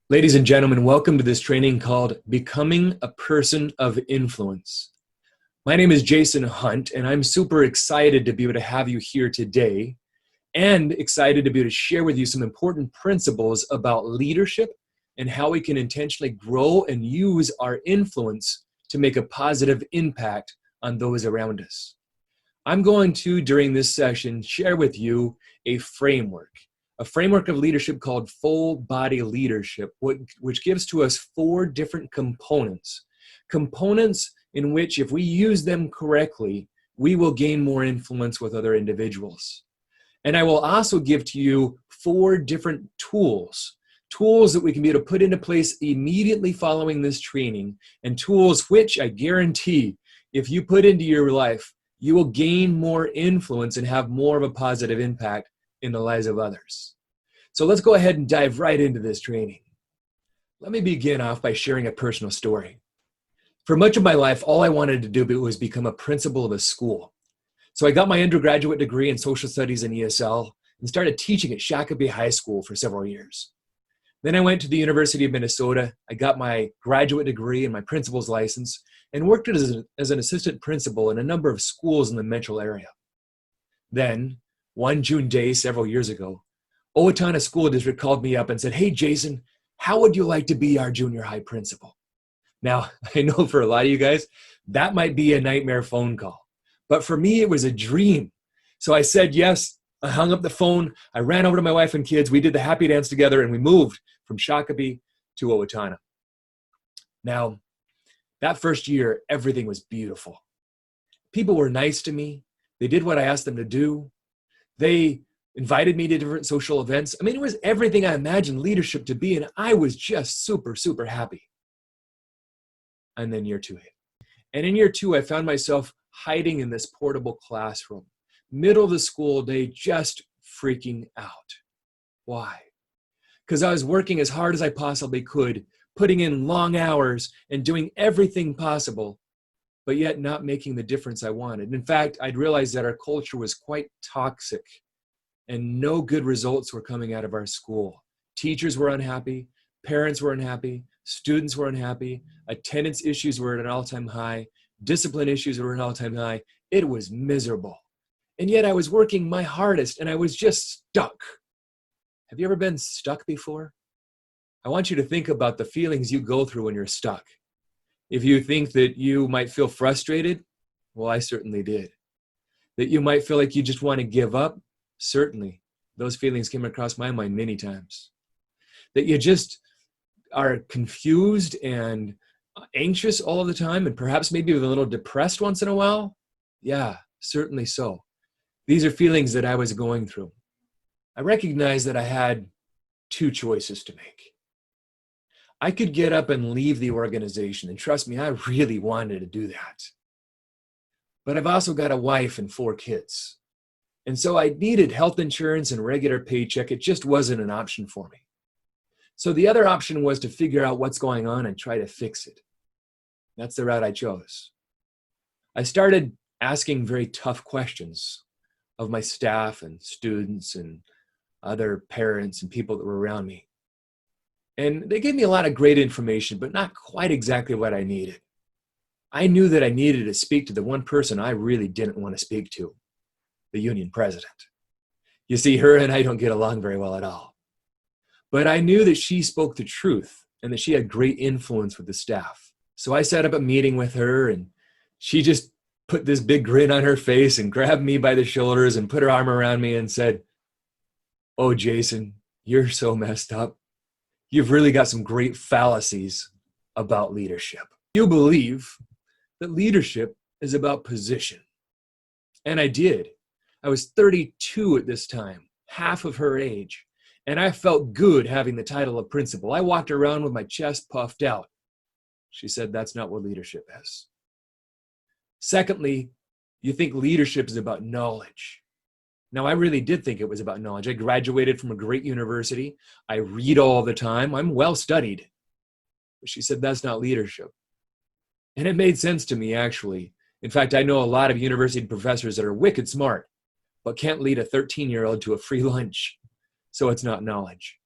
Ladies and gentlemen, welcome to this training called Becoming a Person of Influence. My name is Jason Hunt, and I'm super excited to be able to have you here today and excited to be able to share with you some important principles about leadership and how we can intentionally grow and use our influence to make a positive impact on those around us. I'm going to, during this session, share with you a framework of leadership called full body leadership, which gives to us 4 different components in which, if we use them correctly, we will gain more influence with other individuals. And I will also give to you 4 different tools that we can be able to put into place immediately following this training, and tools which I guarantee, if you put into your life, you will gain more influence and have more of a positive impact in the lives of others. So let's go ahead and dive right into this training. Let me begin off by sharing a personal story. For much of my life, all I wanted to do was become a principal of a school. So I got my undergraduate degree in social studies and ESL and started teaching at Shakopee High School for several years. Then I went to the University of Minnesota. I got my graduate degree and my principal's license and worked as an assistant principal in a number of schools in the metro area. Then, one June day several years ago, Owatonna School District called me up and said, "Hey, Jason, how would you like to be our junior high principal?" Now, I know for a lot of you guys, that might be a nightmare phone call. But for me, it was a dream. So I said yes. I hung up the phone. I ran over to my wife and kids. We did the happy dance together, and we moved from Shakopee to Owatonna. Now, that first year, everything was beautiful. People were nice to me. They did what I asked them to do. They invited me to different social events. I mean, it was everything I imagined leadership to be, and I was just super, super happy. And then year 2 hit. And in year 2, I found myself hiding in this portable classroom, middle of the school day, just freaking out. Why? Because I was working as hard as I possibly could, putting in long hours and doing everything possible, but yet not making the difference I wanted. In fact, I'd realized that our culture was quite toxic and no good results were coming out of our school. Teachers were unhappy, parents were unhappy, students were unhappy, attendance issues were at an all-time high, discipline issues were at an all-time high. It was miserable. And yet I was working my hardest and I was just stuck. Have you ever been stuck before? I want you to think about the feelings you go through when you're stuck. If you think that you might feel frustrated, well, I certainly did. That you might feel like you just want to give up, certainly. Those feelings came across my mind many times. That you just are confused and anxious all of the time and perhaps maybe a little depressed once in a while? Yeah, certainly so. These are feelings that I was going through. I recognized that I had 2 choices to make. I could get up and leave the organization, and trust me, I really wanted to do that. But I've also got a wife and 4 kids. And so I needed health insurance and regular paycheck. It just wasn't an option for me. So the other option was to figure out what's going on and try to fix it. That's the route I chose. I started asking very tough questions of my staff and students and other parents and people that were around me. And they gave me a lot of great information, but not quite exactly what I needed. I knew that I needed to speak to the one person I really didn't want to speak to, the union president. You see, her and I don't get along very well at all. But I knew that she spoke the truth and that she had great influence with the staff. So I set up a meeting with her, and she just put this big grin on her face and grabbed me by the shoulders and put her arm around me and said, "Oh, Jason, you're so messed up. You've really got some great fallacies about leadership. You believe that leadership is about position." And I did. I was 32 at this time, half of her age, and I felt good having the title of principal. I walked around with my chest puffed out. She said, "That's not what leadership is." Secondly, you think leadership is about knowledge. Now, I really did think it was about knowledge. I graduated from a great university. I read all the time. I'm well studied. But she said, "That's not leadership." And it made sense to me, actually. In fact, I know a lot of university professors that are wicked smart, but can't lead a 13-year-old to a free lunch. So it's not knowledge.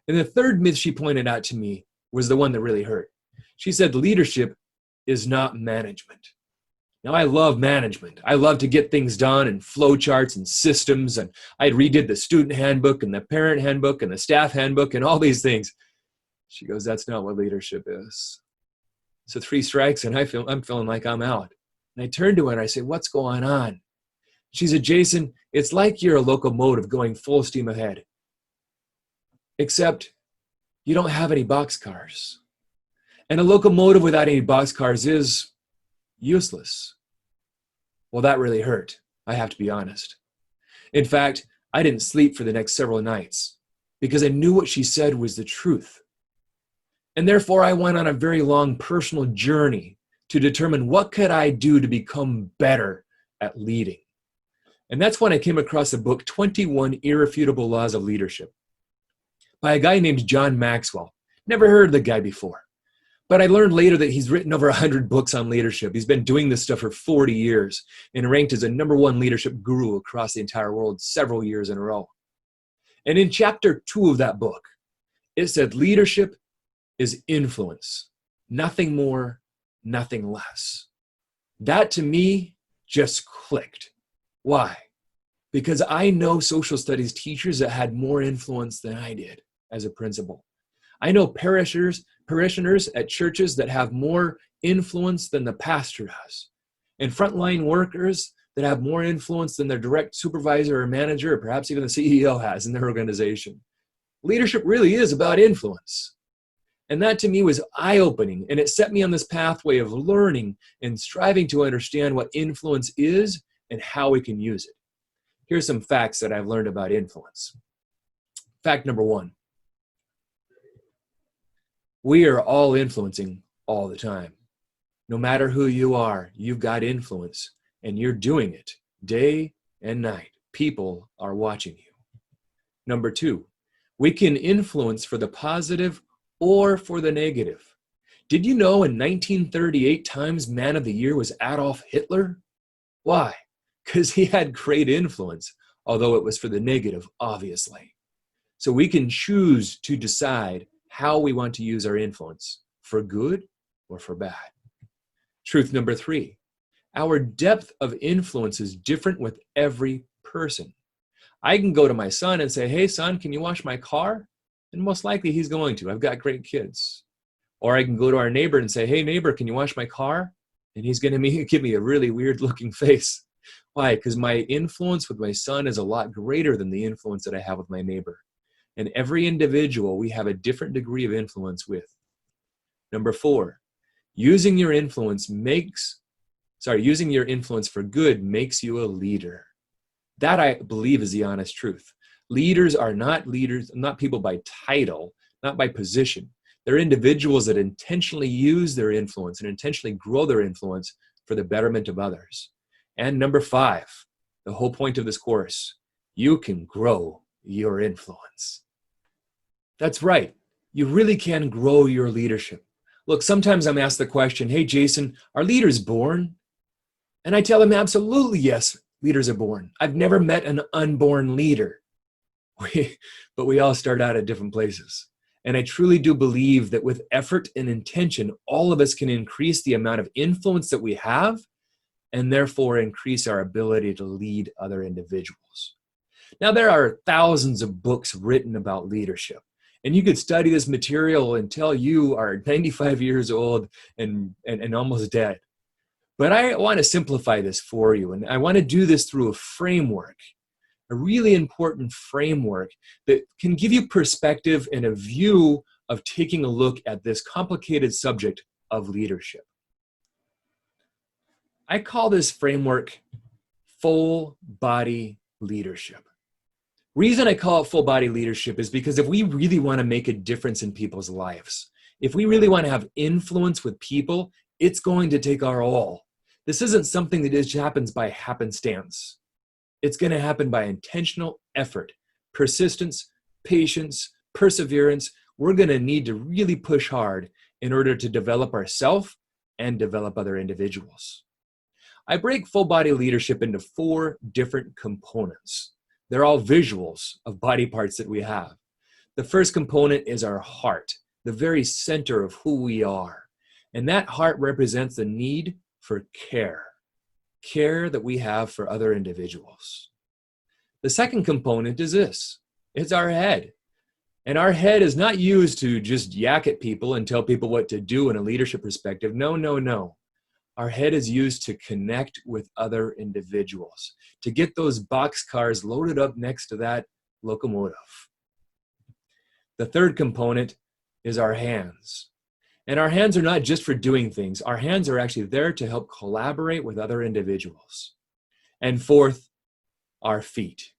And the third myth she pointed out to me was the one that really hurt. She said leadership is not management. Now, I love management. I love to get things done and flow charts and systems. And I redid the student handbook and the parent handbook and the staff handbook and all these things. She goes, that's not what leadership is. So 3 strikes and I'm feeling like I'm out. And I turned to her and I said, what's going on? She said, Jason, it's like you're a locomotive going full steam ahead. Except you don't have any boxcars. And a locomotive without any boxcars is useless. Well, that really hurt. I have to be honest. In fact, I didn't sleep for the next several nights because I knew what she said was the truth. And therefore, I went on a very long personal journey to determine what could I do to become better at leading. And that's when I came across the book 21 Irrefutable Laws of Leadership by a guy named John Maxwell. Never heard of the guy before. But I learned later that he's written over 100 books on leadership. He's been doing this stuff for 40 years and ranked as a #1 leadership guru across the entire world several years in a row. And in chapter 2 of that book, it said leadership is influence, nothing more, nothing less. That to me just clicked. Why? Because I know social studies teachers that had more influence than I did as a principal. I know parishioners at churches that have more influence than the pastor does, and frontline workers that have more influence than their direct supervisor or manager, or perhaps even the CEO has in their organization. Leadership really is about influence. And that to me was eye-opening, and it set me on this pathway of learning and striving to understand what influence is and how we can use it. Here's some facts that I've learned about influence. Fact number 1. We are all influencing all the time. No matter who you are, you've got influence, and you're doing it day and night. People are watching you. Number 2, we can influence for the positive or for the negative. Did you know in 1938 Times Man of the Year was Adolf Hitler? Why? Because he had great influence, although it was for the negative, obviously. So we can choose to decide how we want to use our influence, for good or for bad. Truth number 3, our depth of influence is different with every person. I can go to my son and say, hey son, can you wash my car? And most likely he's going to. I've got great kids. Or I can go to our neighbor and say, hey neighbor, can you wash my car? And he's going to give me a really weird looking face. Why? Because my influence with my son is a lot greater than the influence that I have with my neighbor. And every individual we have a different degree of influence with. Number 4, using your influence for good makes you a leader. That I believe is the honest truth. Leaders are not people by title, not by position. They're individuals that intentionally use their influence and intentionally grow their influence for the betterment of others. And number 5, the whole point of this course, you can grow your influence. That's right. You really can grow your leadership. Look, sometimes I'm asked the question, hey, Jason, are leaders born? And I tell them, absolutely, yes, leaders are born. I've never met an unborn leader. But we all start out at different places. And I truly do believe that with effort and intention, all of us can increase the amount of influence that we have and therefore increase our ability to lead other individuals. Now, there are thousands of books written about leadership. And you could study this material until you are 95 years old and almost dead. But I want to simplify this for you. And I want to do this through a framework, a really important framework that can give you perspective and a view of taking a look at this complicated subject of leadership. I call this framework full body leadership. Reason I call it full body leadership is because if we really want to make a difference in people's lives, if we really want to have influence with people, it's going to take our all. This isn't something that just happens by happenstance. It's going to happen by intentional effort, persistence, patience, perseverance. We're going to need to really push hard in order to develop ourselves and develop other individuals. I break full body leadership into 4 different components. They're all visuals of body parts that we have. The first component is our heart, the very center of who we are. And that heart represents the need for care that we have for other individuals. The second component is this. It's our head. And our head is not used to just yak at people and tell people what to do in a leadership perspective. No, no, no. Our head is used to connect with other individuals, to get those boxcars loaded up next to that locomotive. The third component is our hands. And our hands are not just for doing things. Our hands are actually there to help collaborate with other individuals. And fourth, our feet.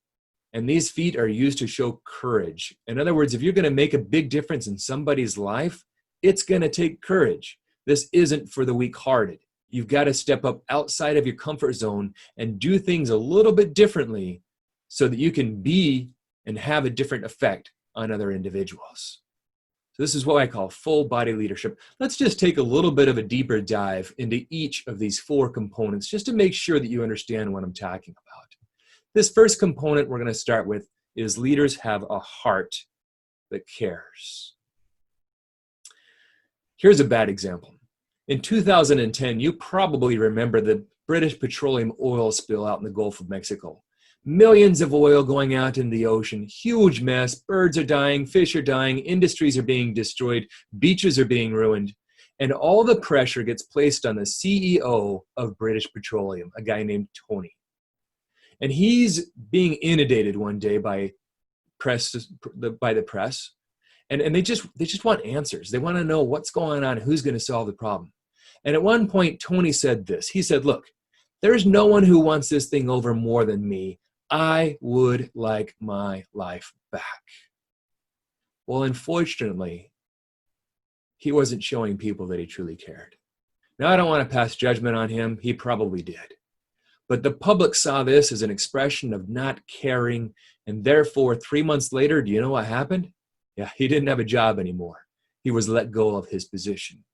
And these feet are used to show courage. In other words, if you're going to make a big difference in somebody's life, it's going to take courage. This isn't for the weak-hearted. You've got to step up outside of your comfort zone and do things a little bit differently so that you can be and have a different effect on other individuals. So this is what I call full body leadership. Let's just take a little bit of a deeper dive into each of these four components just to make sure that you understand what I'm talking about. This first component we're going to start with is leaders have a heart that cares. Here's a bad example. In 2010, you probably remember the British petroleum oil spill out in the Gulf of Mexico. Millions of oil going out in the ocean, huge mess, birds are dying, fish are dying, industries are being destroyed, beaches are being ruined, and all the pressure gets placed on the CEO of British Petroleum, a guy named Tony. And he's being inundated one day by the press, and they just want answers. They want to know what's going on, who's going to solve the problem. And at one point, Tony said this. He said, "Look, there's no one who wants this thing over more than me. I would like my life back." Well, unfortunately, he wasn't showing people that he truly cared. Now, I don't want to pass judgment on him. He probably did. But the public saw this as an expression of not caring, and therefore, 3 months later, do you know what happened? Yeah, he didn't have a job anymore. He was let go of his position.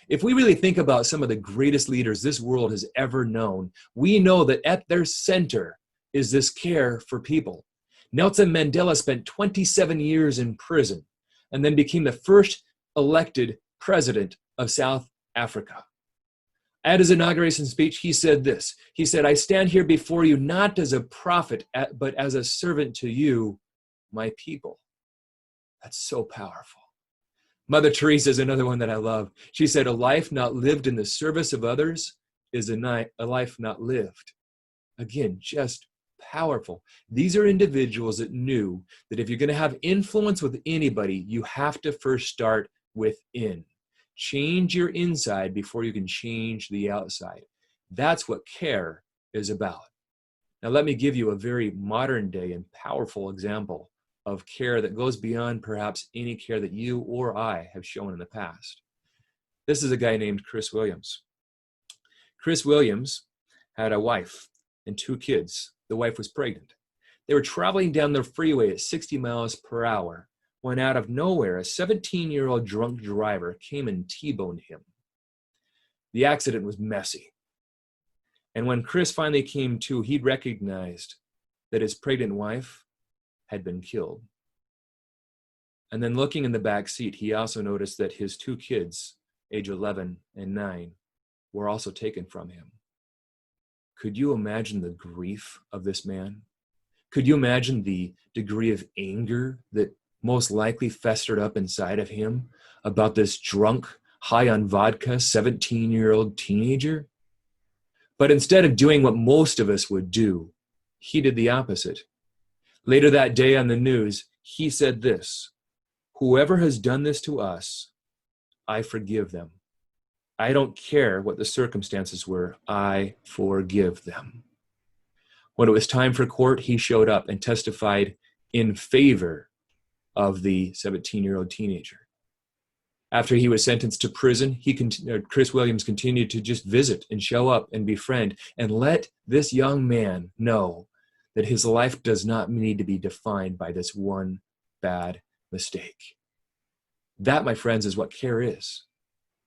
If we really think about some of the greatest leaders this world has ever known, we know that at their center is this care for people. Nelson Mandela spent 27 years in prison and then became the first elected president of South Africa. At his inauguration speech, he said this. He said, "I stand here before you not as a prophet, but as a servant to you, my people." That's so powerful. Mother Teresa is another one that I love. She said, "A life not lived in the service of others is a life not lived." Again, just powerful. These are individuals that knew that if you're going to have influence with anybody, you have to first start within. Change your inside before you can change the outside. That's what care is about. Now, let me give you a very modern day and powerful example of care that goes beyond perhaps any care that you or I have shown in the past. This is a guy named Chris Williams. Chris Williams had a wife and 2 kids. The wife was pregnant. They were traveling down the freeway at 60 miles per hour when out of nowhere, a 17-year-old drunk driver came and T-boned him. The accident was messy. And when Chris finally came to, he recognized that his pregnant wife had been killed. And then looking in the back seat, he also noticed that his 2 kids, age 11 and 9, were also taken from him. Could you imagine the grief of this man? Could you imagine the degree of anger that most likely festered up inside of him about this drunk, high on vodka, 17-year-old teenager? But instead of doing what most of us would do, he did the opposite. Later that day on the news, he said this, "Whoever has done this to us, I forgive them. I don't care what the circumstances were, I forgive them." When it was time for court, he showed up and testified in favor of the 17-year-old teenager. After he was sentenced to prison, Chris Williams continued to just visit and show up and befriend and let this young man know that his life does not need to be defined by this one bad mistake. That, my friends, is what care is.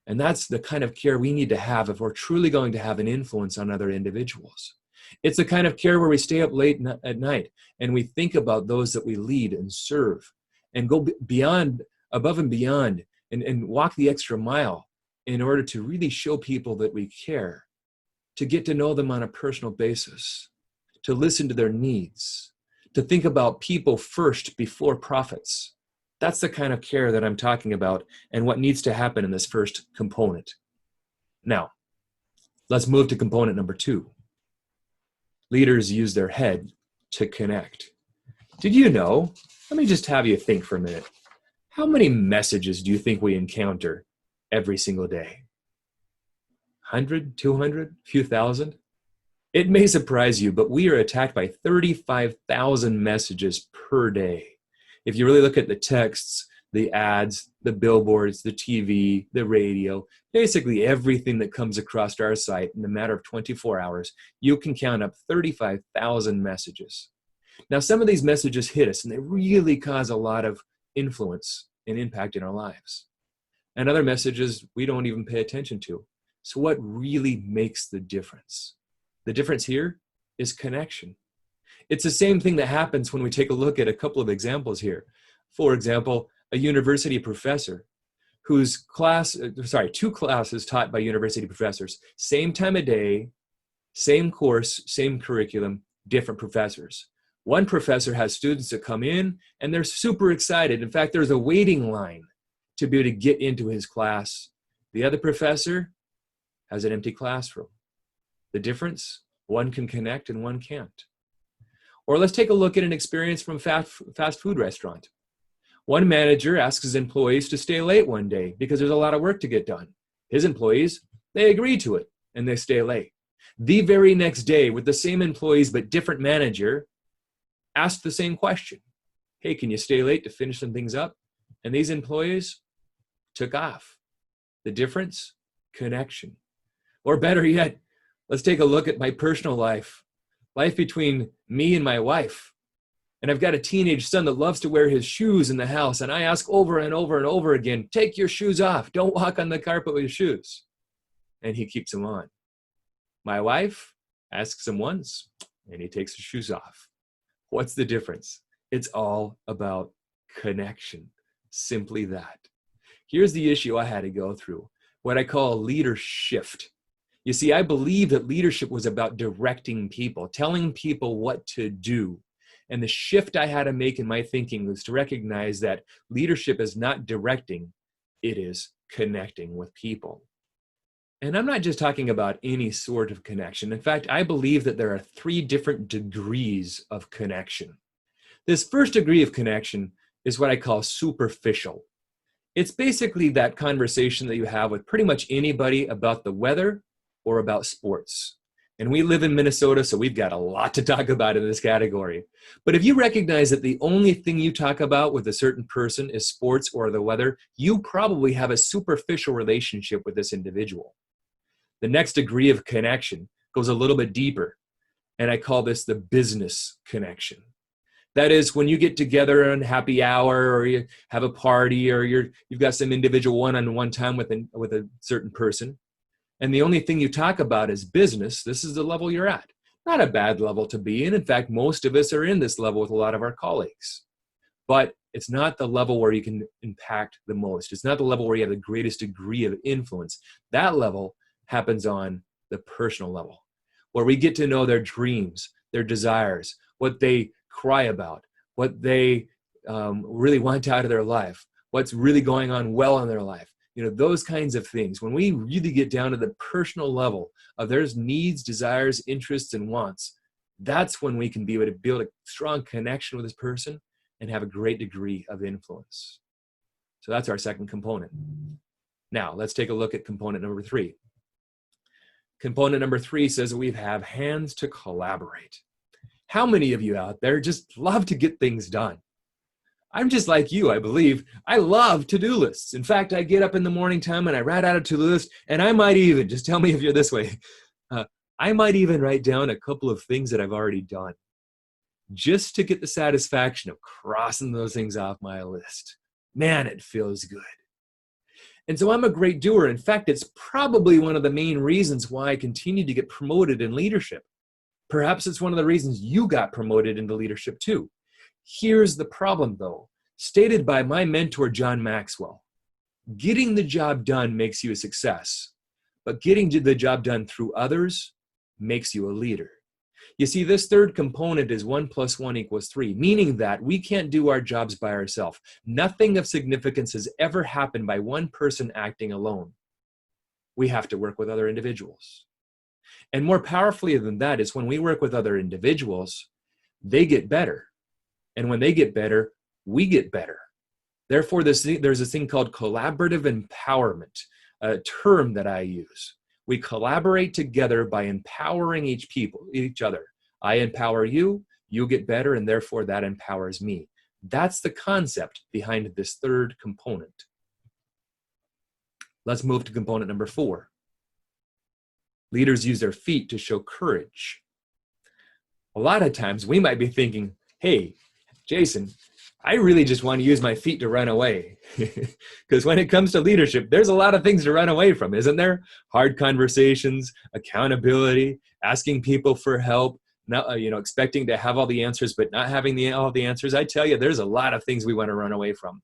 And that's the kind of care we need to have if we're truly going to have an influence on other individuals. It's the kind of care where we stay up late at night and we think about those that we lead and serve. and go beyond, above and beyond, and walk the extra mile in order to really show people that we care, to get to know them on a personal basis, to listen to their needs, to think about people first before profits. That's the kind of care that I'm talking about and what needs to happen in this first component. Now, let's move to component number 2. Leaders use their head to connect. Did you know? Let me just have you think for a minute. How many messages do you think we encounter every single day? 100, 200, a few thousand? It may surprise you, but we are attacked by 35,000 messages per day. If you really look at the texts, the ads, the billboards, the TV, the radio, basically everything that comes across our site in a matter of 24 hours, you can count up 35,000 messages. Now, some of these messages hit us and they really cause a lot of influence and impact in our lives. And other messages we don't even pay attention to. So what really makes the difference? The difference here is connection. It's the same thing that happens when we take a look at a couple of examples here. For example, a university professor whose two classes taught by university professors, same time of day, same course, same curriculum, different professors. One professor has students that come in and they're super excited. In fact, there's a waiting line to be able to get into his class. The other professor has an empty classroom. The difference, one can connect and one can't. Or let's take a look at an experience from a fast food restaurant. One manager asks his employees to stay late one day because there's a lot of work to get done. His employees, they agree to it and they stay late. The very next day, with the same employees but different manager, asked the same question. Hey, can you stay late to finish some things up? And these employees took off. The difference? Connection. Or better yet, let's take a look at my personal life. Life between me and my wife. And I've got a teenage son that loves to wear his shoes in the house. And I ask over and over and over again, take your shoes off. Don't walk on the carpet with your shoes. And he keeps them on. My wife asks him once and he takes his shoes off. What's the difference? It's all about connection. Simply that. Here's the issue I had to go through. What I call a leader shift. You see, I believe that leadership was about directing people, telling people what to do. And the shift I had to make in my thinking was to recognize that leadership is not directing, it is connecting with people. And I'm not just talking about any sort of connection. In fact, I believe that there are 3 different degrees of connection. This first degree of connection is what I call superficial. It's basically that conversation that you have with pretty much anybody about the weather or about sports. And we live in Minnesota, so we've got a lot to talk about in this category. But if you recognize that the only thing you talk about with a certain person is sports or the weather, you probably have a superficial relationship with this individual. The next degree of connection goes a little bit deeper, and I call this the business connection. That is when you get together on happy hour or you have a party or you've got some individual one-on-one time with a certain person. And the only thing you talk about is business. This is the level you're at. Not a bad level to be in. In fact, most of us are in this level with a lot of our colleagues. But it's not the level where you can impact the most. It's not the level where you have the greatest degree of influence. That level happens on the personal level, where we get to know their dreams, their desires, what they cry about, what they really want out of their life, what's really going on well in their life. You know, those kinds of things. When we really get down to the personal level of their needs, desires, interests, and wants, that's when we can be able to build a strong connection with this person and have a great degree of influence. So that's our second component. Now, let's take a look at component number 3. Component number 3 says that we have hands to collaborate. How many of you out there just love to get things done? I'm just like you, I believe. I love to-do lists. In fact, I get up in the morning time and I write out a to-do list, and I might even, just tell me if you're this way, I might even write down a couple of things that I've already done just to get the satisfaction of crossing those things off my list. Man, it feels good. And so I'm a great doer. In fact, it's probably one of the main reasons why I continue to get promoted in leadership. Perhaps it's one of the reasons you got promoted into leadership too. Here's the problem though. stated by my mentor, John Maxwell. Getting the job done makes you a success, but getting the job done through others makes you a leader. You see, this third component is 1 + 1 = 3, meaning that we can't do our jobs by ourselves. Nothing of significance has ever happened by one person acting alone. We have to work with other individuals. And more powerfully than that is when we work with other individuals, they get better. And when they get better, we get better. Therefore, there's this thing called collaborative empowerment, a term that I use. We collaborate together by empowering each other. I empower you, you get better, and therefore that empowers me. That's the concept behind this third component. Let's move to component number 4. Leaders use their feet to show courage. A lot of times we might be thinking, hey, Jason, I really just want to use my feet to run away. Because when it comes to leadership, there's a lot of things to run away from, isn't there? Hard conversations, accountability, asking people for help, not, expecting to have all the answers, but not having all the answers. I tell you, there's a lot of things we want to run away from.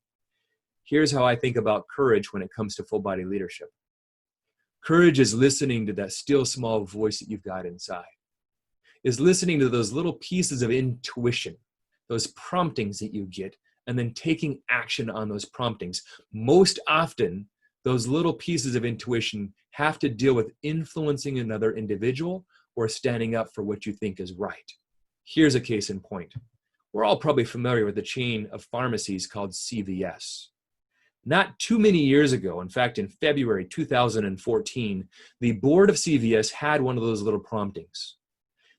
Here's how I think about courage when it comes to full body leadership. Courage is listening to that still small voice that you've got inside. Is listening to those little pieces of intuition, those promptings that you get, and then taking action on those promptings. Most often, those little pieces of intuition have to deal with influencing another individual or standing up for what you think is right. Here's a case in point. We're all probably familiar with the chain of pharmacies called CVS. Not too many years ago, in fact, in February 2014, the board of CVS had one of those little promptings.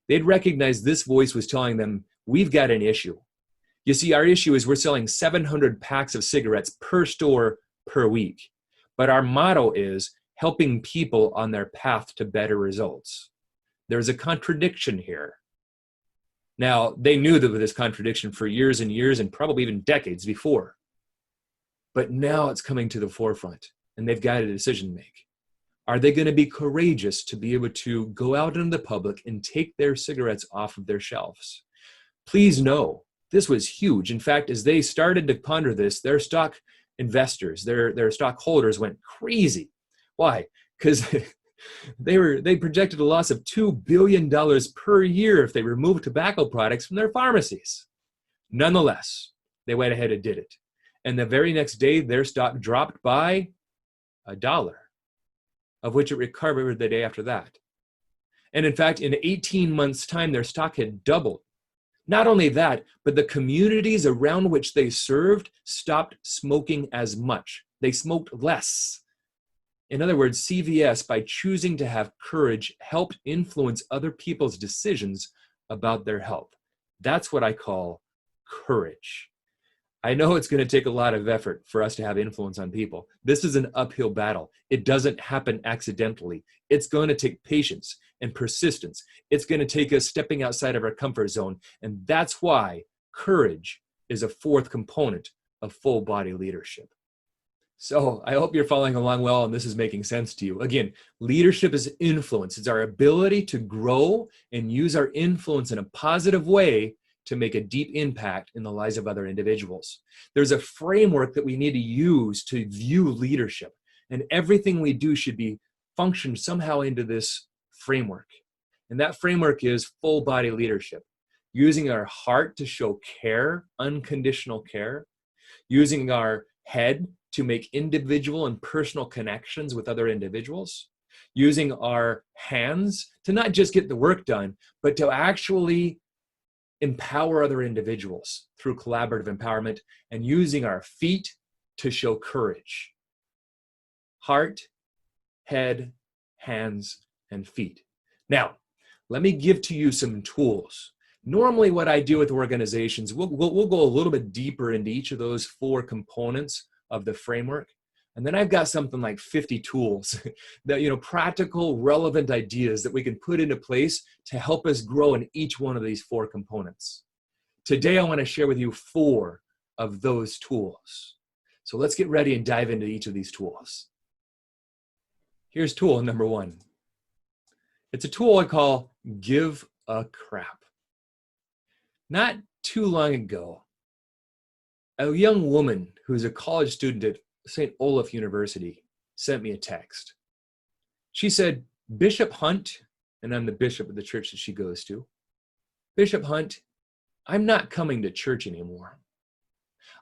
They'd recognized this voice was telling them, we've got an issue. You see, our issue is we're selling 700 packs of cigarettes per store per week. But our motto is helping people on their path to better results. There's a contradiction here. Now, they knew there was this contradiction for years and years and probably even decades before. But now it's coming to the forefront and they've got a decision to make. Are they going to be courageous to be able to go out into the public and take their cigarettes off of their shelves? Please know, this was huge. In fact, as they started to ponder this, their stock investors, their stockholders went crazy. Why? Because they projected a loss of $2 billion per year if they removed tobacco products from their pharmacies. Nonetheless, they went ahead and did it. And the very next day, their stock dropped by $1, of which it recovered the day after that. And in fact, in 18 months' time, their stock had doubled. Not only that, but the communities around which they served stopped smoking as much. They smoked less. In other words, CVS, by choosing to have courage, helped influence other people's decisions about their health. That's what I call courage. I know it's going to take a lot of effort for us to have influence on people. This is an uphill battle. It doesn't happen accidentally. It's going to take patience and persistence. It's going to take us stepping outside of our comfort zone. And that's why courage is a fourth component of full body leadership. So I hope you're following along well and this is making sense to you. Again, leadership is influence. It's our ability to grow and use our influence in a positive way to make a deep impact in the lives of other individuals. There's a framework that we need to use to view leadership, and everything we do should be functioned somehow into this framework. And that framework is full body leadership, using our heart to show care, unconditional care, using our head to make individual and personal connections with other individuals, using our hands to not just get the work done, but to actually empower other individuals through collaborative empowerment, and using our feet to show courage. Heart, head, hands, and feet. Now, let me give to you some tools. Normally what I do with organizations, we'll go a little bit deeper into each of those 4 components of the framework. And then I've got something like 50 tools that, practical, relevant ideas that we can put into place to help us grow in each one of these 4 components. Today, I want to share with you 4 of those tools. So let's get ready and dive into each of these tools. Here's tool number 1. It's a tool I call give a crap. Not too long ago, A young woman who's a college student at St. Olaf University sent me a text. She said, Bishop Hunt, and I'm the bishop of the church that she goes to, Bishop Hunt, I'm not coming to church anymore.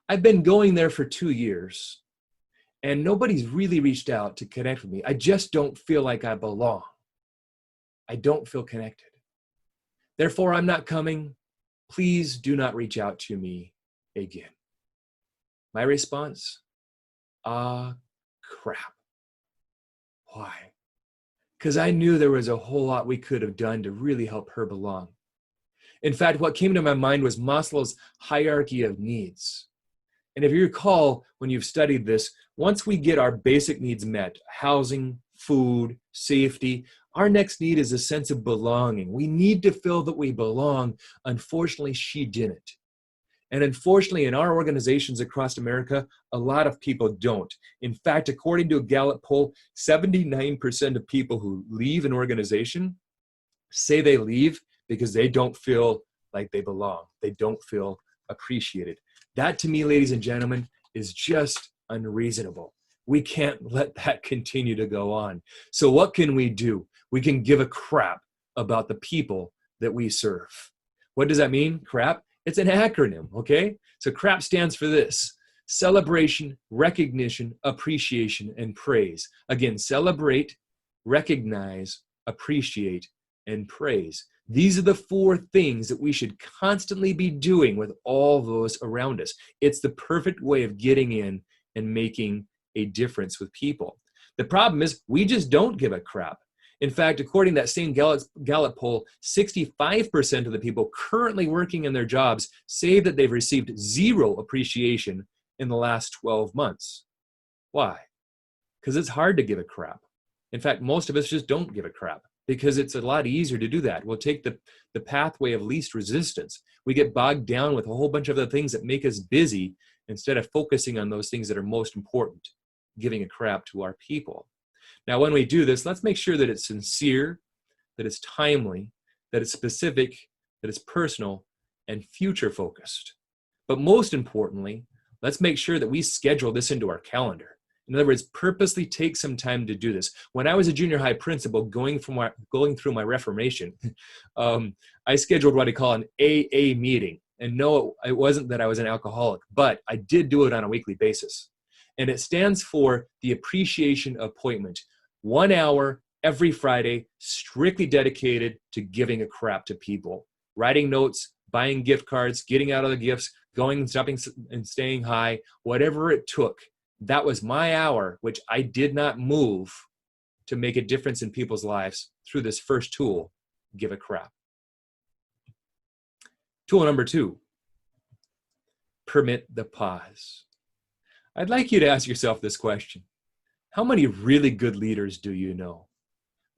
I've been going there for 2 years, and nobody's really reached out to connect with me. I just don't feel like I belong. I don't feel connected. Therefore, I'm not coming. Please do not reach out to me again. My response, crap. Why? Because I knew there was a whole lot we could have done to really help her belong. In fact, what came to my mind was Maslow's hierarchy of needs. And if you recall, when you've studied this, once we get our basic needs met, housing, food, safety, our next need is a sense of belonging. We need to feel that we belong. Unfortunately, she didn't. And unfortunately, in our organizations across America, a lot of people don't. In fact, according to a Gallup poll, 79% of people who leave an organization say they leave because they don't feel like they belong. They don't feel appreciated. That, to me, ladies and gentlemen, is just unreasonable. We can't let that continue to go on. So what can we do? We can give a crap about the people that we serve. What does that mean, crap? It's an acronym, okay? So CRAP stands for this: celebration, recognition, appreciation, and praise. Again, celebrate, recognize, appreciate, and praise. These are the 4 things that we should constantly be doing with all those around us. It's the perfect way of getting in and making a difference with people. The problem is we just don't give a crap. In fact, according to that same Gallup poll, 65% of the people currently working in their jobs say that they've received 0 appreciation in the last 12 months. Why? Because it's hard to give a crap. In fact, most of us just don't give a crap because it's a lot easier to do that. We'll take the pathway of least resistance. We get bogged down with a whole bunch of other things that make us busy instead of focusing on those things that are most important, giving a crap to our people. Now, when we do this, let's make sure that it's sincere, that it's timely, that it's specific, that it's personal, and future-focused. But most importantly, let's make sure that we schedule this into our calendar. In other words, purposely take some time to do this. When I was a junior high principal going through my reformation, I scheduled what I call an AA meeting. And no, it wasn't that I was an alcoholic, but I did do it on a weekly basis. And it stands for the appreciation appointment. 1 hour every Friday, strictly dedicated to giving a crap to people. Writing notes, buying gift cards, getting out of the gifts, going and shopping and staying high, whatever it took. That was my hour, which I did not move to make a difference in people's lives through this first tool, give a crap. Tool number 2, permit the pause. I'd like you to ask yourself this question. How many really good leaders do you know?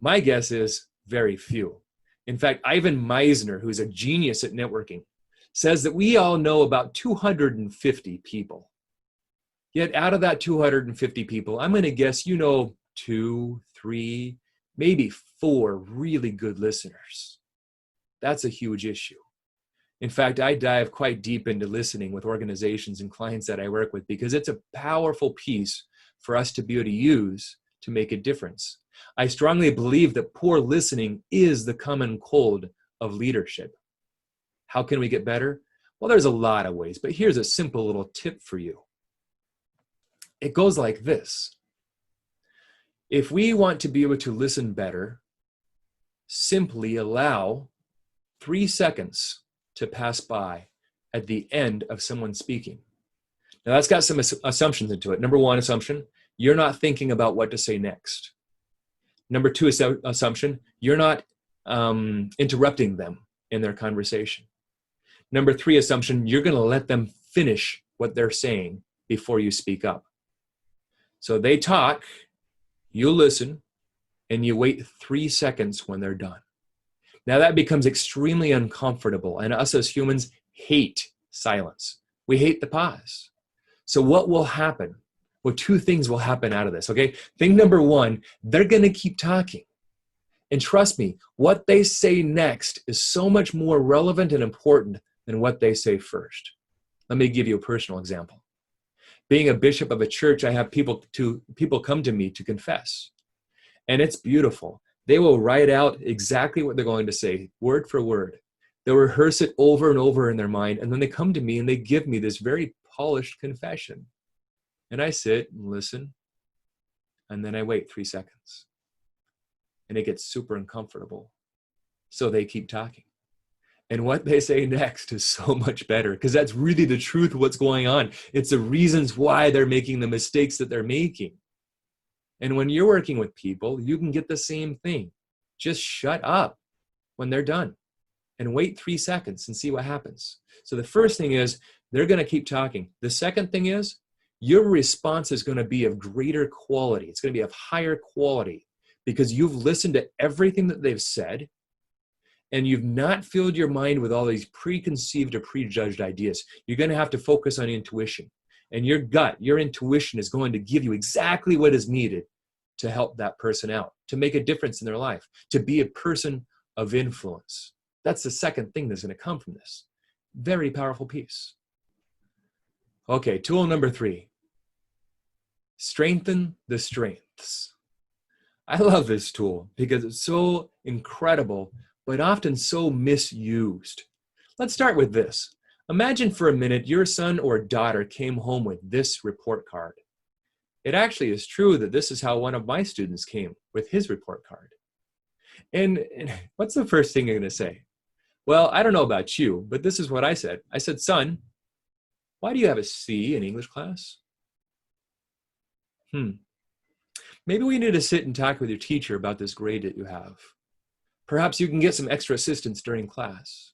My guess is very few. In fact, Ivan Misner, who's a genius at networking, says that we all know about 250 people. Yet out of that 250 people, I'm going to guess you know 2, 3, maybe 4 really good listeners. That's a huge issue. In fact, I dive quite deep into listening with organizations and clients that I work with because it's a powerful piece for us to be able to use to make a difference. I strongly believe that poor listening is the common cold of leadership. How can we get better? Well, there's a lot of ways, but here's a simple little tip for you. It goes like this. If we want to be able to listen better, simply allow 3 seconds to pass by at the end of someone speaking. Now that's got some assumptions into it. Number 1 assumption, you're not thinking about what to say next. Number 2 assumption, you're not interrupting them in their conversation. Number 3 assumption, you're going to let them finish what they're saying before you speak up. So they talk, you listen, and you wait 3 seconds when they're done. Now that becomes extremely uncomfortable, and us as humans hate silence. We hate the pause. So what will happen? Well, 2 things will happen out of this, okay? Thing number 1, they're gonna keep talking. And trust me, what they say next is so much more relevant and important than what they say first. Let me give you a personal example. Being a bishop of a church, I have people come to me to confess. And it's beautiful. They will write out exactly what they're going to say, word for word. They'll rehearse it over and over in their mind, and then they come to me and they give me this very polished confession. And I sit and listen, and then I wait 3 seconds. And it gets super uncomfortable. So they keep talking. And what they say next is so much better, because that's really the truth of what's going on. It's the reasons why they're making the mistakes that they're making. And when you're working with people, you can get the same thing. Just shut up when they're done and wait 3 seconds and see what happens. So the first thing is they're going to keep talking. The second thing is your response is going to be of greater quality. It's going to be of higher quality because you've listened to everything that they've said and you've not filled your mind with all these preconceived or prejudged ideas. You're going to have to focus on intuition. And your gut, your intuition is going to give you exactly what is needed to help that person out, to make a difference in their life, to be a person of influence. That's the second thing that's going to come from this. Very powerful piece. Okay, tool number 3. Strengthen the strengths. I love this tool because it's so incredible, but often so misused. Let's start with this. Imagine for a minute your son or daughter came home with this report card. It actually is true that this is how one of my students came with his report card. And what's the first thing you're going to say? Well, I don't know about you, but this is what I said. I said, son, why do you have a C in English class? Maybe we need to sit and talk with your teacher about this grade that you have. Perhaps you can get some extra assistance during class.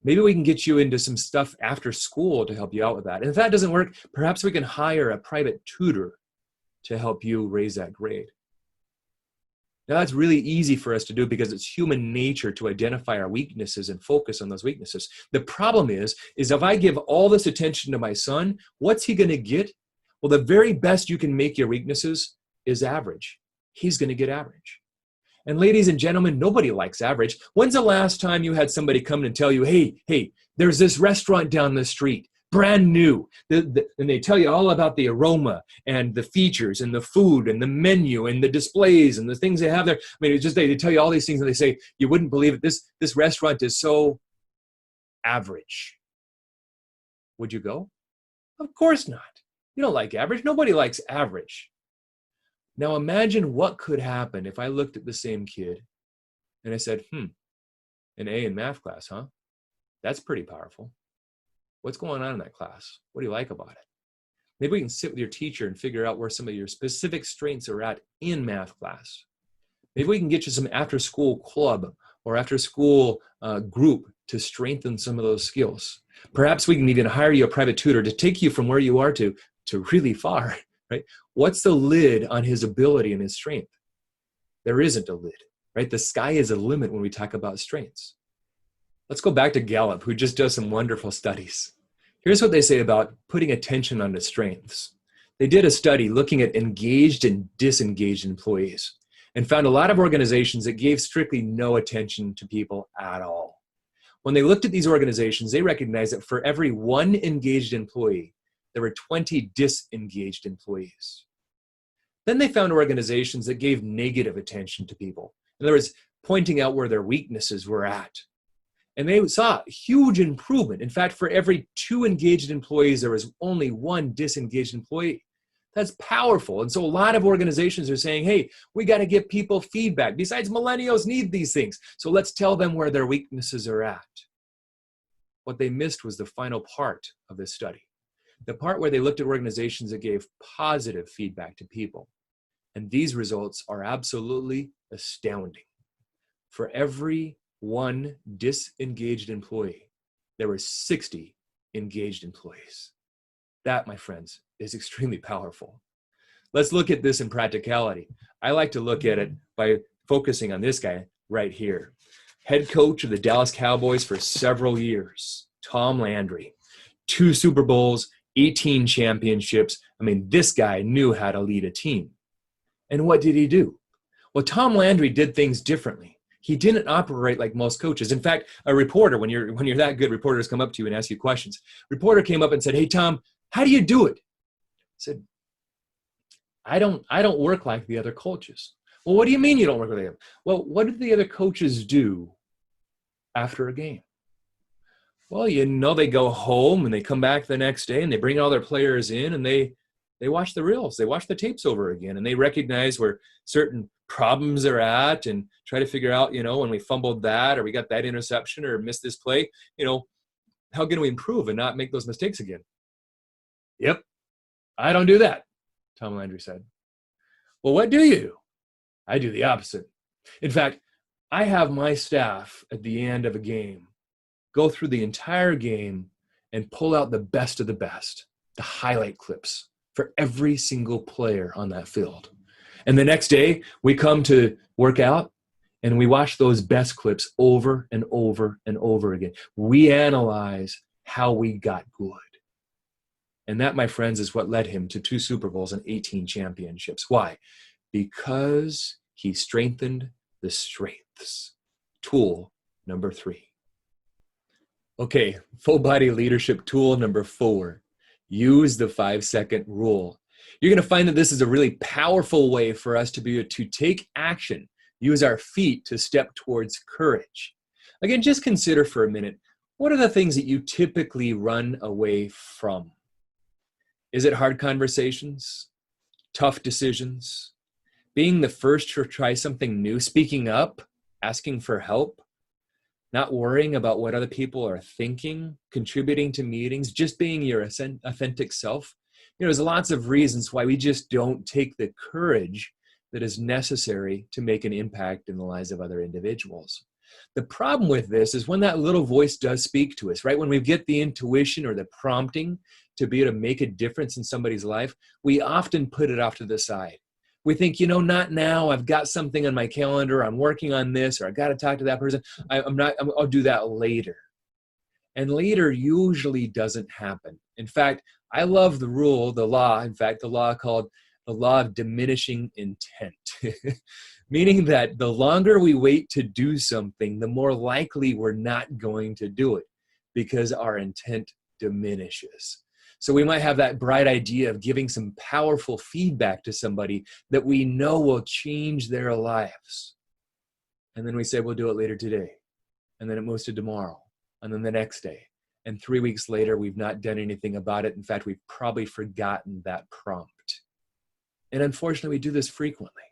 Maybe we can get you into some stuff after school to help you out with that. And if that doesn't work, perhaps we can hire a private tutor to help you raise that grade. Now that's really easy for us to do because it's human nature to identify our weaknesses and focus on those weaknesses. The problem is if I give all this attention to my son, what's he going to get? Well, the very best you can make your weaknesses is average. He's going to get average. And ladies and gentlemen, nobody likes average. When's the last time you had somebody come and tell you, hey, there's this restaurant down the street, brand new, and they tell you all about the aroma and the features and the food and the menu and the displays and the things they have there. I mean, it's just they tell you all these things and they say, you wouldn't believe it. This restaurant is so average. Would you go? Of course not. You don't like average. Nobody likes average. Now imagine what could happen if I looked at the same kid and I said, an A in math class, huh? That's pretty powerful. What's going on in that class? What do you like about it? Maybe we can sit with your teacher and figure out where some of your specific strengths are at in math class. Maybe we can get you some after-school club or after-school group to strengthen some of those skills. Perhaps we can even hire you a private tutor to take you from where you are to really far. Right? What's the lid on his ability and his strength? There isn't a lid, right? The sky is a limit when we talk about strengths. Let's go back to Gallup, who just does some wonderful studies. Here's what they say about putting attention on the strengths. They did a study looking at engaged and disengaged employees and found a lot of organizations that gave strictly no attention to people at all. When they looked at these organizations, they recognized that for every 1 engaged employee, there were 20 disengaged employees. Then they found organizations that gave negative attention to people. In other words, pointing out where their weaknesses were at. And they saw huge improvement. In fact, for every 2 engaged employees, there was only 1 disengaged employee. That's powerful. And so a lot of organizations are saying, hey, we got to give people feedback. Besides, millennials need these things. So let's tell them where their weaknesses are at. What they missed was the final part of this study. The part where they looked at organizations that gave positive feedback to people. And these results are absolutely astounding. For every 1 disengaged employee, there were 60 engaged employees. That, my friends, is extremely powerful. Let's look at this in practicality. I like to look at it by focusing on this guy right here. Head coach of the Dallas Cowboys for several years, Tom Landry. 2 Super Bowls, 18 championships. I mean, this guy knew how to lead a team. And what did he do? Well, Tom Landry did things differently. He didn't operate like most coaches. In fact, a reporter, when you're that good, reporters come up to you and ask you questions. Reporter came up and said, "Hey, Tom, how do you do it?" I said, I don't work like the other coaches. Well, what do you mean you don't work like them? Well, what do the other coaches do after a game? Well, they go home and they come back the next day and they bring all their players in and they watch the reels, they watch the tapes over again, and they recognize where certain problems are at and try to figure out, when we fumbled that or we got that interception or missed this play, how can we improve and not make those mistakes again? Yep, I don't do that, Tom Landry said. Well, what do you do? I do the opposite. In fact, I have my staff at the end of a game go through the entire game and pull out the best of the best, the highlight clips for every single player on that field. And the next day, we come to work out and we watch those best clips over and over and over again. We analyze how we got good. And that, my friends, is what led him to 2 Super Bowls and 18 championships. Why? Because he strengthened the strengths. Tool number 3. Okay, full body leadership tool number 4. Use the 5-second rule. You're going to find that this is a really powerful way for us to be able to take action, use our feet to step towards courage. Again, just consider for a minute, what are the things that you typically run away from? Is it hard conversations, tough decisions, being the first to try something new, speaking up, asking for help, not worrying about what other people are thinking, contributing to meetings, just being your authentic self? There's lots of reasons why we just don't take the courage that is necessary to make an impact in the lives of other individuals. The problem with this is when that little voice does speak to us, right? When we get the intuition or the prompting to be able to make a difference in somebody's life, we often put it off to the side. We think, not now. I've got something on my calendar. I'm working on this, or I got to talk to that person. I'll do that later. And later usually doesn't happen. In fact, I love the law called the law of diminishing intent. Meaning that the longer we wait to do something, the more likely we're not going to do it because our intent diminishes. So we might have that bright idea of giving some powerful feedback to somebody that we know will change their lives. And then we say, we'll do it later today. And then it moves to tomorrow. And then the next day. And 3 weeks later, we've not done anything about it. In fact, we've probably forgotten that prompt. And unfortunately, we do this frequently.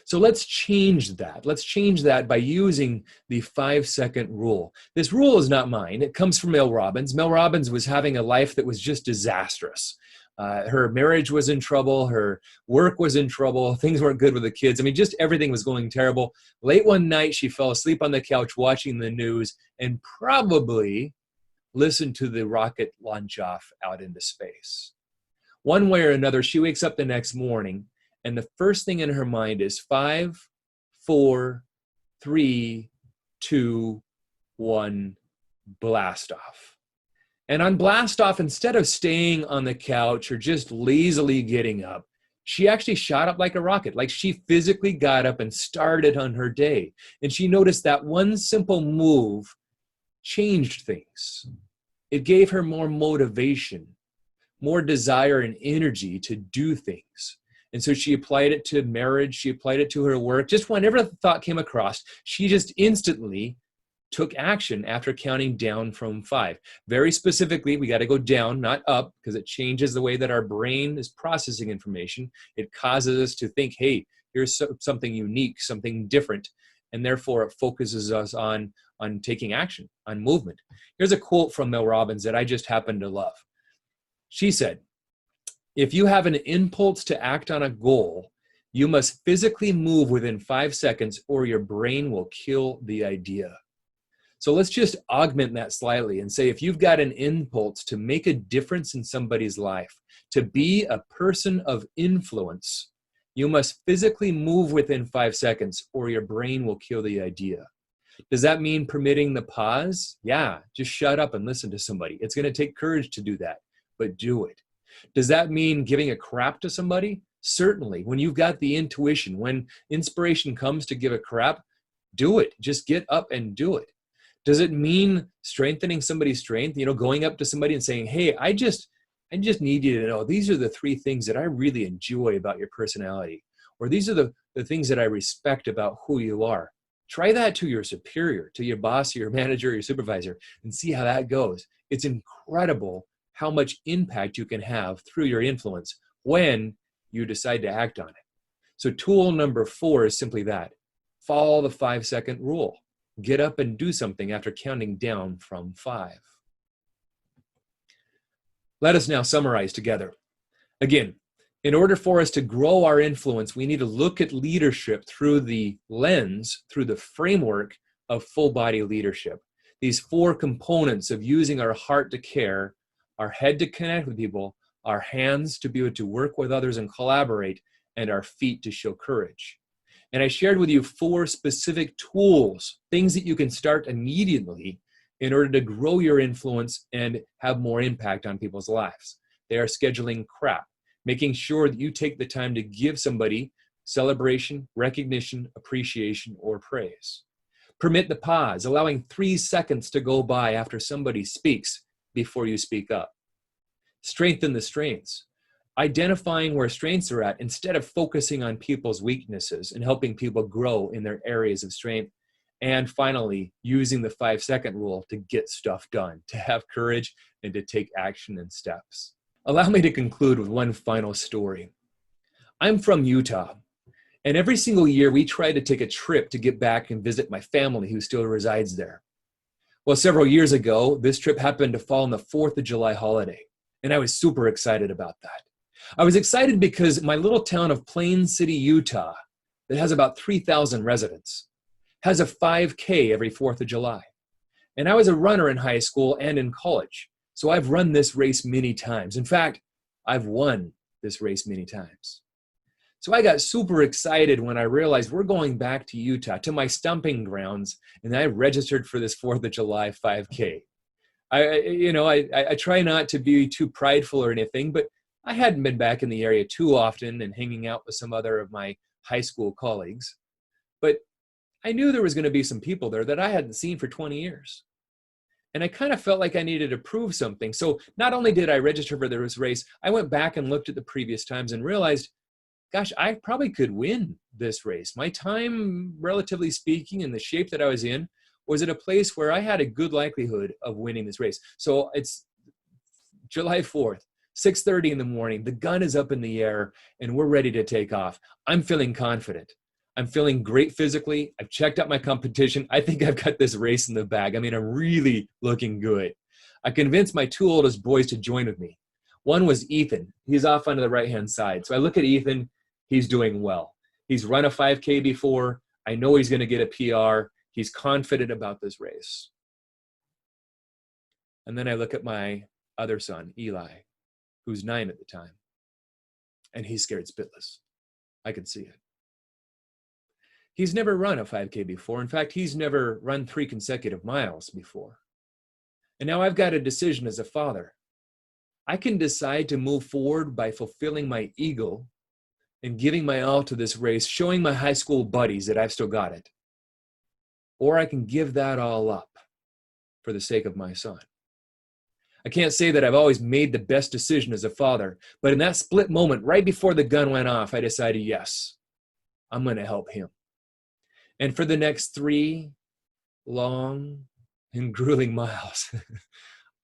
So let's change that. Let's change that by using the 5-second rule. This rule is not mine. It comes from Mel Robbins. Mel Robbins was having a life that was just disastrous. Her marriage was in trouble. Her work was in trouble. Things weren't good with the kids. Just everything was going terrible. Late one night, she fell asleep on the couch watching the news and probably listened to the rocket launch off out into space. One way or another, she wakes up the next morning and the first thing in her mind is 5, 4, 3, 2, 1, blast off. And on blast off, instead of staying on the couch or just lazily getting up, she actually shot up like a rocket. Like she physically got up and started on her day. And she noticed that one simple move changed things. It gave her more motivation, more desire and energy to do things. And so she applied it to marriage. She applied it to her work. Just whenever the thought came across, she just instantly took action after counting down from 5. Very specifically, we got to go down, not up, because it changes the way that our brain is processing information. It causes us to think, hey, here's something unique, something different. And therefore, it focuses us on taking action, on movement. Here's a quote from Mel Robbins that I just happen to love. She said, "If you have an impulse to act on a goal, you must physically move within 5 seconds or your brain will kill the idea." So let's just augment that slightly and say, if you've got an impulse to make a difference in somebody's life, to be a person of influence, you must physically move within 5 seconds or your brain will kill the idea. Does that mean permitting the pause? Yeah, just shut up and listen to somebody. It's going to take courage to do that, but do it. Does that mean giving a crap to somebody? Certainly. When you've got the intuition, when inspiration comes to give a crap, Do it. Just get up and do it. Does it mean strengthening somebody's strength? Going up to somebody and saying, hey, I just need you to know these are the 3 things that I really enjoy about your personality, or these are the things that I respect about who you are. Try that to your superior, to your boss, your manager, your supervisor, and see how that goes. It's incredible how much impact you can have through your influence when you decide to act on it. So tool number 4 is simply that. Follow the 5-second rule. Get up and do something after counting down from 5. Let us now summarize together. Again, in order for us to grow our influence, we need to look at leadership through the lens, through the framework of full body leadership. These 4 components of using our heart to care, our head to connect with people, our hands to be able to work with others and collaborate, and our feet to show courage. And I shared with you 4 specific tools, things that you can start immediately in order to grow your influence and have more impact on people's lives. They are scheduling crap, making sure that you take the time to give somebody celebration, recognition, appreciation, or praise. Permit the pause, allowing 3 seconds to go by after somebody speaks before you speak up. Strengthen the strengths, identifying where strengths are at instead of focusing on people's weaknesses and helping people grow in their areas of strength. And finally, using the 5-second rule to get stuff done, to have courage and to take action and steps. Allow me to conclude with one final story. I'm from Utah, and every single year we try to take a trip to get back and visit my family who still resides there. Well, several years ago, this trip happened to fall on the 4th of July holiday, and I was super excited about that. I was excited because my little town of Plain City, Utah, that has about 3,000 residents, has a 5K every 4th of July. And I was a runner in high school and in college, so I've run this race many times. In fact, I've won this race many times. So I got super excited when I realized we're going back to Utah, to my stomping grounds, and I registered for this 4th of July 5K. I try not to be too prideful or anything, but I hadn't been back in the area too often and hanging out with some other of my high school colleagues. But I knew there was going to be some people there that I hadn't seen for 20 years. And I kind of felt like I needed to prove something. So not only did I register for this race, I went back and looked at the previous times and realized, gosh, I probably could win this race. My time, relatively speaking, and the shape that I was in, was at a place where I had a good likelihood of winning this race. So it's July 4th, 6:30 in the morning. The gun is up in the air and we're ready to take off. I'm feeling confident. I'm feeling great physically. I've checked out my competition. I think I've got this race in the bag. I mean, I'm really looking good. I convinced my 2 oldest boys to join with me. One was Ethan. He's off onto the right-hand side. So I look at Ethan. He's doing well. He's run a 5K before. I know he's going to get a PR. He's confident about this race. And then I look at my other son, Eli, who's 9 at the time. And he's scared spitless. I can see it. He's never run a 5K before. In fact, he's never run 3 consecutive miles before. And now I've got a decision as a father. I can decide to move forward by fulfilling my ego and giving my all to this race, showing my high school buddies that I've still got it. Or I can give that all up for the sake of my son. I can't say that I've always made the best decision as a father, but in that split moment, right before the gun went off, I decided, yes, I'm going to help him. And for the next 3 long and grueling miles,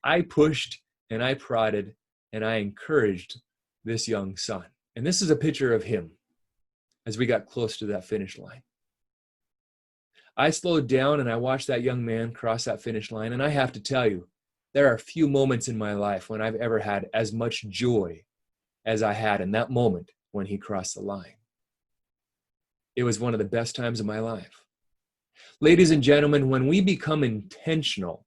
I pushed and I prodded and I encouraged this young son. And this is a picture of him as we got close to that finish line. I slowed down and I watched that young man cross that finish line. And I have to tell you, there are few moments in my life when I've ever had as much joy as I had in that moment when he crossed the line. It was one of the best times of my life. Ladies and gentlemen, when we become intentional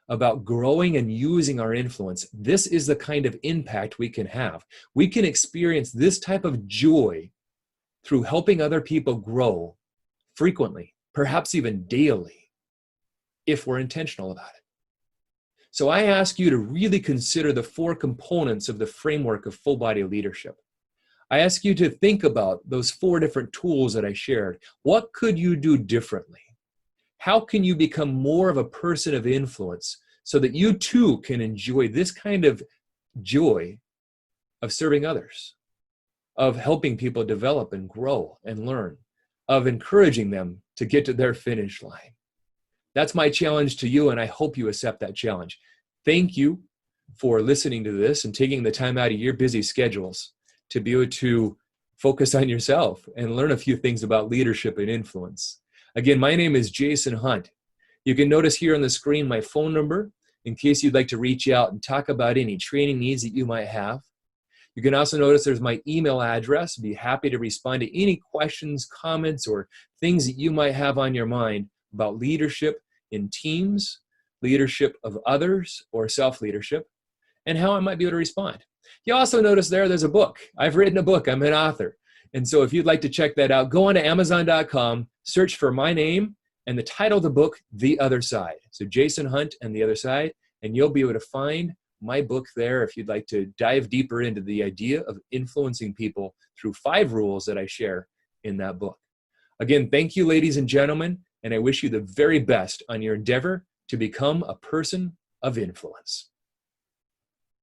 about growing and using our influence, this is the kind of impact we can have. We can experience this type of joy through helping other people grow frequently, perhaps even daily, if we're intentional about it. So I ask you to really consider the 4 components of the framework of full body leadership. I ask you to think about those 4 different tools that I shared. What could you do differently? How can you become more of a person of influence so that you too can enjoy this kind of joy of serving others, of helping people develop and grow and learn, of encouraging them to get to their finish line? That's my challenge to you, and I hope you accept that challenge. Thank you for listening to this and taking the time out of your busy schedules to be able to focus on yourself and learn a few things about leadership and influence. Again, my name is Jason Hunt. You can notice here on the screen my phone number in case you'd like to reach out and talk about any training needs that you might have. You can also notice there's my email address. I'd be happy to respond to any questions, comments, or things that you might have on your mind about leadership in teams, leadership of others, or self-leadership, and how I might be able to respond. You also notice there's a book. I've written a book. I'm an author. And so if you'd like to check that out, go on to Amazon.com, search for my name and the title of the book, The Other Side. So Jason Hunt and The Other Side, and you'll be able to find my book there if you'd like to dive deeper into the idea of influencing people through 5 rules that I share in that book. Again, thank you, ladies and gentlemen, and I wish you the very best on your endeavor to become a person of influence.